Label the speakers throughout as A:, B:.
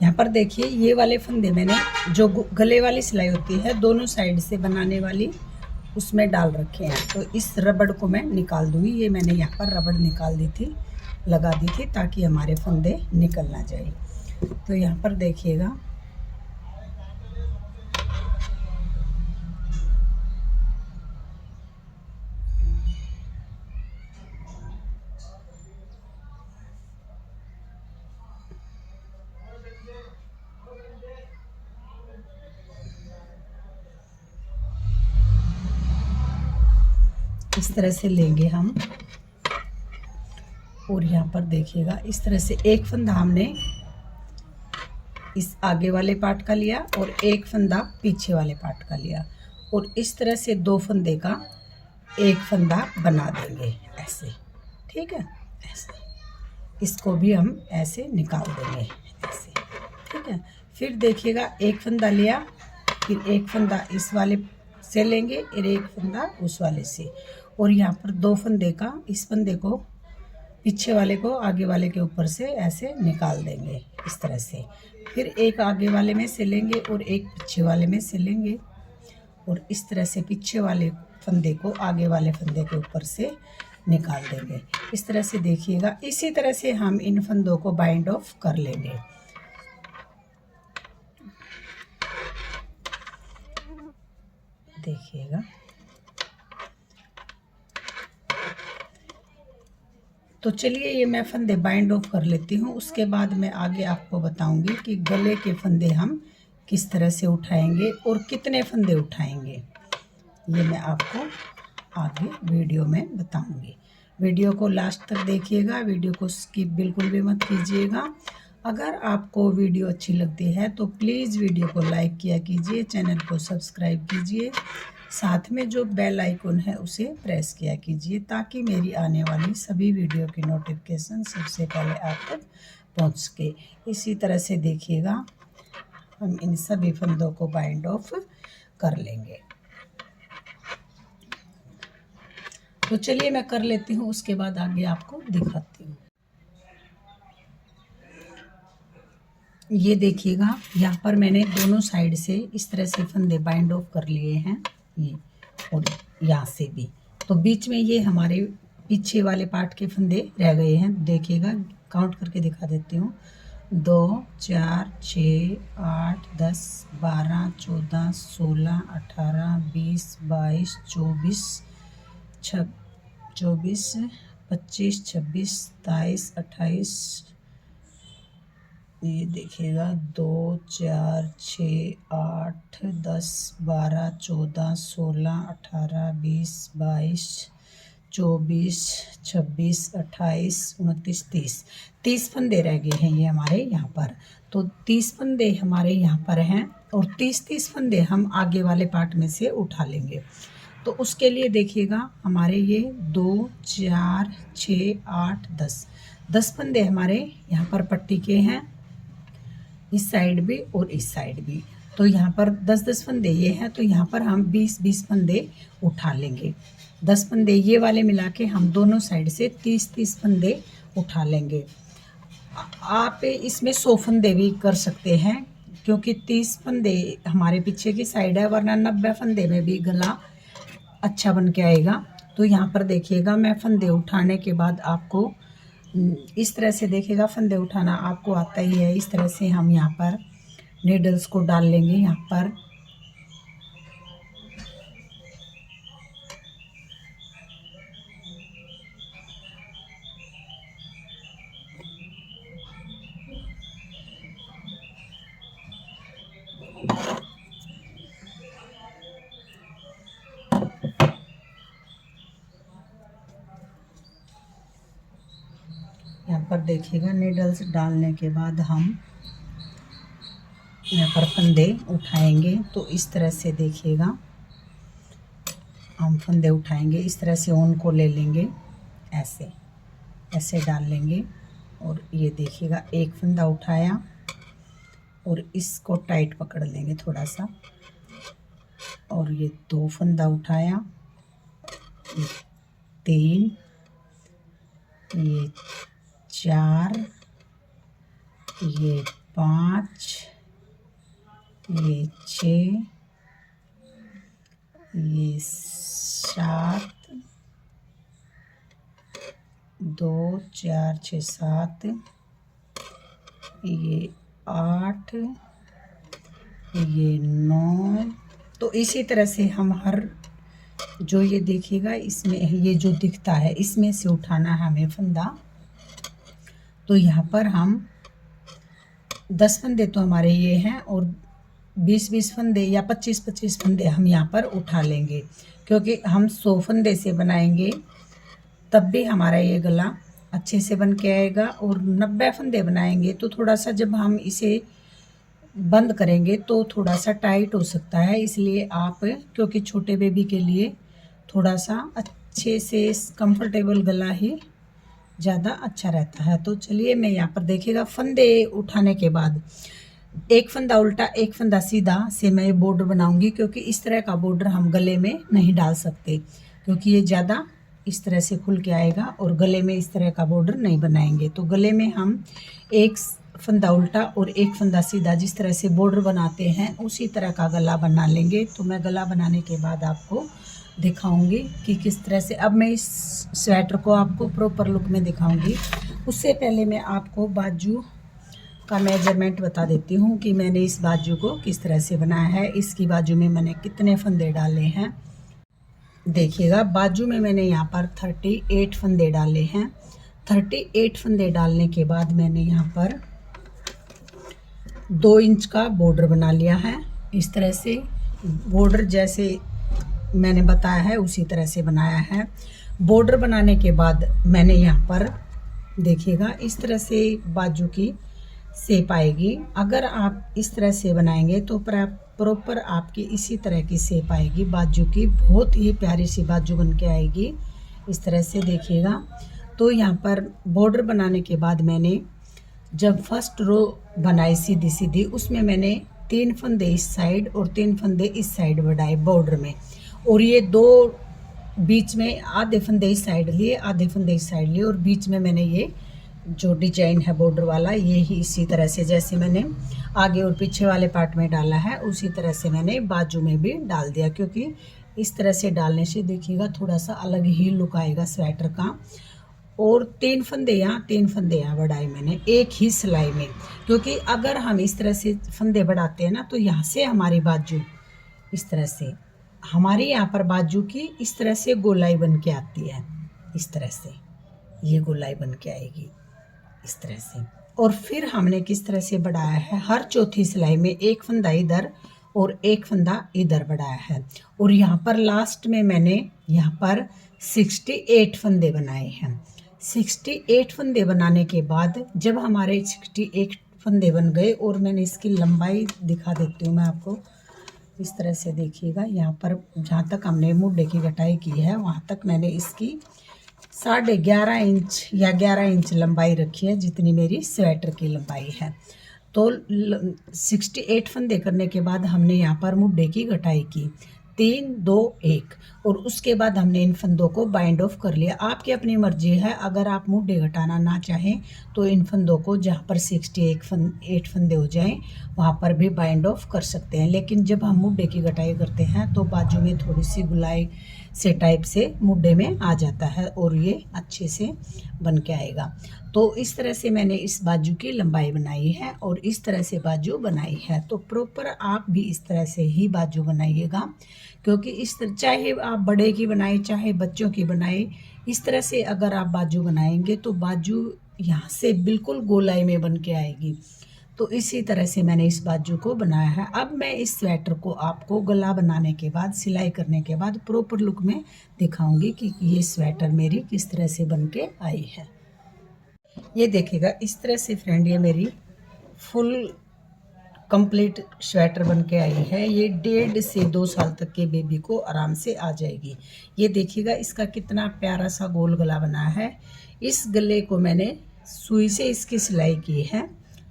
A: यहाँ पर देखिए ये वाले फंदे मैंने जो गले वाली सिलाई होती है दोनों साइड से बनाने वाली उसमें डाल रखे हैं। तो इस रबड़ को मैं निकाल दूँगी। ये मैंने यहाँ पर रबड़ निकाल दी थी, लगा दी थी ताकि हमारे फंदे निकल ना जाए। तो यहाँ पर देखिएगा इस तरह से लेंगे हम। और यहाँ पर देखिएगा इस तरह से एक फंदा हमने इस आगे वाले पार्ट का लिया और एक फंदा पीछे वाले पार्ट का लिया, और इस तरह से दो फंदे का एक फंदा बना देंगे ऐसे। ठीक है, ऐसे इसको भी हम ऐसे निकाल देंगे ऐसे। ठीक है, फिर देखिएगा एक फंदा लिया, फिर एक फंदा इस वाले से लेंगे और एक फंदा उस वाले से, और यहाँ पर दो फंदे का इस फंदे को पीछे वाले को आगे वाले के ऊपर से ऐसे निकाल देंगे इस तरह से। फिर एक आगे वाले में से लेंगे और एक पीछे वाले में से लेंगे, और इस तरह से पीछे वाले फंदे को आगे वाले फंदे के ऊपर से निकाल देंगे। इस तरह से देखिएगा, इसी तरह से हम इन फंदों को बाइंड ऑफ कर लेंगे। देखिएगा तो चलिए ये मैं फंदे बाइंड ऑफ कर लेती हूँ, उसके बाद मैं आगे आपको बताऊंगी कि गले के फंदे हम किस तरह से उठाएंगे और कितने फंदे उठाएंगे। ये मैं आपको आगे वीडियो में बताऊंगी। वीडियो को लास्ट तक देखिएगा, वीडियो को स्किप बिल्कुल भी मत कीजिएगा। अगर आपको वीडियो अच्छी लगती है तो प्लीज़ वीडियो को लाइक किया कीजिए, चैनल को सब्सक्राइब कीजिए, साथ में जो बेल आइकन है उसे प्रेस किया कीजिए ताकि मेरी आने वाली सभी वीडियो की नोटिफिकेशन सबसे पहले आप तक पहुंच सके। इसी तरह से देखिएगा हम इन सभी फंदों को बाइंड ऑफ कर लेंगे। तो चलिए मैं कर लेती हूँ, उसके बाद आगे आपको दिखाती हूँ। ये देखिएगा यहाँ पर मैंने दोनों साइड से इस तरह से फंदे बाइंड ऑफ कर लिए हैं, ये और यहाँ से भी। तो बीच में ये हमारे पीछे वाले पार्ट के फंदे रह गए हैं। देखिएगा काउंट करके दिखा देती हूँ, 2 4 6 8 10 12 14 16 18 20 22 24 25 26 27 28। ये देखिएगा 2 4 6 8 10 12 14 16 18 20 22 24 26 28 29 30 फंदे रह गए हैं ये हमारे यहाँ पर। तो 30 फंदे हमारे यहाँ पर हैं और 30 फंदे हम आगे वाले पार्ट में से उठा लेंगे। तो उसके लिए देखिएगा हमारे ये 2 4 6 8 10 फंदे हमारे यहाँ पर पट्टी के हैं, इस साइड भी और इस साइड भी। तो यहाँ पर 10 फंदे ये हैं, तो यहाँ पर हम 20 फंदे उठा लेंगे। 10 फंदे ये वाले मिला के हम दोनों साइड से 30 फंदे उठा लेंगे। आप इसमें 100 फंदे भी कर सकते हैं क्योंकि 30 फंदे हमारे पीछे की साइड है, वरना 90 फंदे में भी गला अच्छा बन के आएगा। तो यहाँ पर देखिएगा मैं फंदे उठाने के बाद आपको इस तरह से देखिएगा, फंदे उठाना आपको आता ही है। इस तरह से हम यहाँ पर नीडल्स को डाल लेंगे यहाँ पर। यहाँ पर देखिएगा नीडल्स डालने के बाद हम यहाँ पर फंदे उठाएंगे। तो इस तरह से देखिएगा हम फंदे उठाएंगे, इस तरह से ऊन को ले लेंगे, ऐसे ऐसे डाल लेंगे। और ये देखिएगा एक फंदा उठाया और इसको टाइट पकड़ लेंगे थोड़ा सा, और ये 2 फंदा उठाया, ये 3, ये 4, ये 5, ये 6, ये 7, 2 4 6 7, ये 8, ये 9। तो इसी तरह से हम हर जो ये देखिएगा इसमें ये जो दिखता है इसमें से उठाना है हमें फंदा। तो यहाँ पर हम 10 फंदे तो हमारे ये हैं और 20-20 फंदे या 25-25 फंदे हम यहाँ पर उठा लेंगे, क्योंकि हम 100 फंदे से बनाएंगे तब भी हमारा ये गला अच्छे से बन के आएगा। और 90 फंदे बनाएंगे तो थोड़ा सा जब हम इसे बंद करेंगे तो थोड़ा सा टाइट हो सकता है, इसलिए आप क्योंकि छोटे बेबी के लिए थोड़ा सा अच्छे से कंफर्टेबल गला ही ज़्यादा अच्छा रहता है। तो चलिए मैं यहाँ पर देखिएगा फंदे उठाने के बाद एक फंदा उल्टा एक फंदा सीधा से मैं बॉर्डर बनाऊंगी, क्योंकि इस तरह का बॉर्डर हम गले में नहीं डाल सकते, क्योंकि ये ज़्यादा इस तरह से खुल के आएगा और गले में इस तरह का बॉर्डर नहीं बनाएंगे। तो गले में हम एक फंदा उल्टा और एक फंदा सीधा जिस तरह से बॉर्डर बनाते हैं उसी तरह का गला बना लेंगे। तो मैं गला बनाने के बाद आपको दिखाऊंगी कि किस तरह से, अब मैं इस स्वेटर को आपको प्रॉपर लुक में दिखाऊंगी। उससे पहले मैं आपको बाजू का मेजरमेंट बता देती हूँ कि मैंने इस बाजू को किस तरह से बनाया है। इसकी बाजू में मैंने कितने फंदे डाले हैं देखिएगा। बाजू में मैंने यहाँ पर 38 फंदे डाले हैं। 38 फंदे डालने के बाद मैंने यहाँ पर 2 इंच का बॉर्डर बना लिया है। इस तरह से बॉर्डर जैसे मैंने बताया है उसी तरह से बनाया है। बॉर्डर बनाने के बाद मैंने यहाँ पर देखिएगा इस तरह से बाजू की शेप आएगी। अगर आप इस तरह से बनाएंगे तो प्रॉपर आपकी इसी तरह की शेप आएगी बाजू की, बहुत ही प्यारी सी बाजू बन के आएगी इस तरह से देखिएगा। तो यहाँ पर बॉर्डर बनाने के बाद मैंने जब फर्स्ट रो बनाई सीधी सीधी उसमें मैंने 3 फंदे इस साइड और 3 फंदे इस साइड बढ़ाए बॉर्डर में, और ये 2 बीच में आधे फंदे इस साइड लिए आधे फंदे इस साइड लिए, और बीच में मैंने ये जो डिजाइन है बॉर्डर वाला ये ही इसी तरह से जैसे मैंने आगे और पीछे वाले पार्ट में डाला है उसी तरह से मैंने बाजू में भी डाल दिया, क्योंकि इस तरह से डालने से देखिएगा थोड़ा सा अलग ही लुक आएगा स्वेटर का। और 3 फंदे यहाँ बढ़ाए मैंने एक ही सिलाई में, क्योंकि अगर हम इस तरह से फंदे बढ़ाते हैं ना तो यहाँ से हमारी बाजू इस तरह से हमारी यहाँ पर बाजू की इस तरह से गोलाई बन के आती है। इस तरह से ये गोलाई बन के आएगी इस तरह से। और फिर हमने किस तरह से बढ़ाया है, हर चौथी सिलाई में एक फंदा इधर और एक फंदा इधर बढ़ाया है। और यहाँ पर लास्ट में मैंने यहाँ पर 68 फंदे बनाए हैं। 68 फंदे बनाने के बाद जब हमारे 68 फंदे बन गए, और मैंने इसकी लंबाई दिखा देती हूँ मैं आपको इस तरह से देखिएगा। यहाँ पर जहाँ तक हमने मुड्ढे की कटाई की है वहाँ तक मैंने इसकी 11.5 इंच या 11 इंच लंबाई रखी है, जितनी मेरी स्वेटर की लंबाई है। तो 68 फंदे करने के बाद हमने यहाँ पर मुड्ढे की कटाई की 3 2 1, और उसके बाद हमने इन फंदों को बाइंड ऑफ कर लिया। आपकी अपनी मर्जी है, अगर आप मुड्ढे घटाना ना चाहें तो इन फंदों को जहाँ पर 68 फंदे हो जाएं वहाँ पर भी बाइंड ऑफ कर सकते हैं। लेकिन जब हम मुड्ढे की कटाई करते हैं तो बाजू में थोड़ी सी गुलाई से टाइप से मुड्ढे में आ जाता है और ये अच्छे से बन के आएगा। तो इस तरह से मैंने इस बाजू की लंबाई बनाई है और इस तरह से बाजू बनाई है। तो प्रॉपर आप भी इस तरह से ही बाजू बनाइएगा, क्योंकि इस तरह चाहे आप बड़े की बनाए चाहे बच्चों की बनाए, इस तरह से अगर आप बाजू बनाएंगे तो बाजू यहाँ से बिल्कुल गोलाई में बन के आएगी। तो इसी तरह से मैंने इस बाजू को बनाया है। अब मैं इस स्वेटर को आपको गला बनाने के बाद सिलाई करने के बाद प्रॉपर लुक में दिखाऊंगी कि ये स्वेटर मेरी किस तरह से बन के आई है। ये देखिएगा इस तरह से फ्रेंड ये मेरी फुल कंप्लीट स्वेटर बन के आई है। ये 1.5 से 2 साल तक के बेबी को आराम से आ जाएगी। ये देखिएगा इसका कितना प्यारा सा गोल गला बना है। इस गले को मैंने सुई से इसकी सिलाई की है,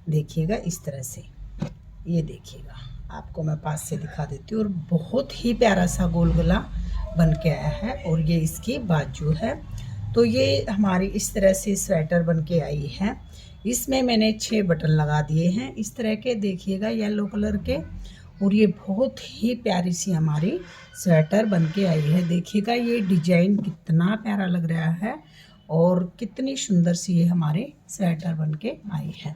A: देखिएगा इस तरह से। ये देखिएगा आपको मैं पास से दिखा देती हूँ, और बहुत ही प्यारा सा गोल गला बन के आया है। और ये इसकी बाजू है। तो ये हमारी इस तरह से स्वेटर बन के आई है। इसमें मैंने 6 बटन लगा दिए हैं इस तरह के, देखिएगा येलो कलर के। और ये बहुत ही प्यारी सी हमारी स्वेटर बन के आई है। देखिएगा ये डिजाइन कितना प्यारा लग रहा है और कितनी सुंदर सी ये हमारे स्वेटर बन के आई है।